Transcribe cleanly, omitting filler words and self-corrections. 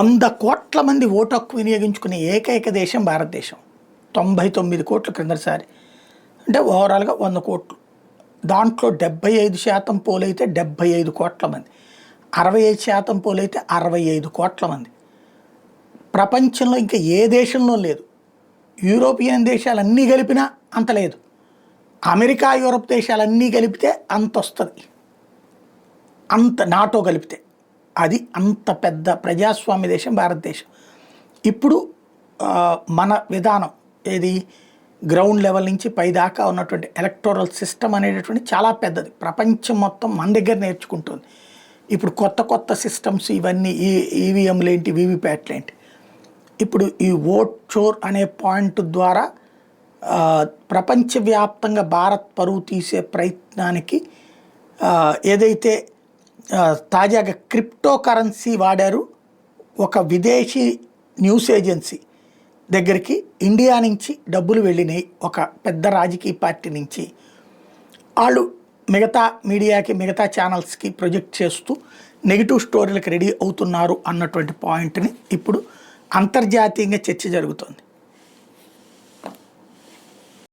100 కోట్ల మంది ఓటు హక్కు వినియోగించుకునే ఏకైక దేశం భారతదేశం. 99 కోట్లు క్రిందసారి. అంటే ఓవరాల్‌గా 100 కోట్లు. దాంట్లో 75% పోలైతే 75 కోట్ల మంది. 65% పోలైతే 65 కోట్ల మంది. ప్రపంచంలో ఇంకా ఏ దేశంలో లేదు. యూరోపియన్ దేశాలన్నీ కలిపినా అంత లేదు. అమెరికా, యూరప్ దేశాలన్నీ కలిపితే అంతొస్తది. అంత నాటో కలిపితే. అది అంత పెద్ద ప్రజాస్వామ్య దేశం భారతదేశం. ఇప్పుడు మన విధానం ఏది గ్రౌండ్ లెవెల్ నుంచి పైదాకా ఉన్నటువంటి ఎలక్టోరల్ సిస్టమ్ అనేటటువంటి చాలా పెద్దది. ప్రపంచం మొత్తం మన దగ్గర నేర్చుకుంటుంది. ఇప్పుడు కొత్త కొత్త సిస్టమ్స్ ఇవన్నీ ఈవీఎంలు ఏంటి, వీవీప్యాట్లు ఏంటి. ఇప్పుడు ఈ ఓట్ చోర్ అనే పాయింట్ ద్వారా ప్రపంచవ్యాప్తంగా భారత్ పరువు తీసే ప్రయత్నానికి ఏదైతే తాజాగా క్రిప్టో కరెన్సీ వాడారు ఒక విదేశీ న్యూస్ ఏజెన్సీ దగ్గరికి ఇండియా నుంచి డబ్బులు వెళ్ళినాయి ఒక పెద్ద రాజకీయ పార్టీ నుంచి. వాళ్ళు మిగతా మీడియాకి మిగతా ఛానల్స్కి ప్రొజెక్ట్ చేస్తూ నెగిటివ్ స్టోరీలకు రెడీ అవుతున్నారు అన్నటువంటి పాయింట్ని ఇప్పుడు అంతర్జాతీయంగా చర్చ జరుగుతుంది.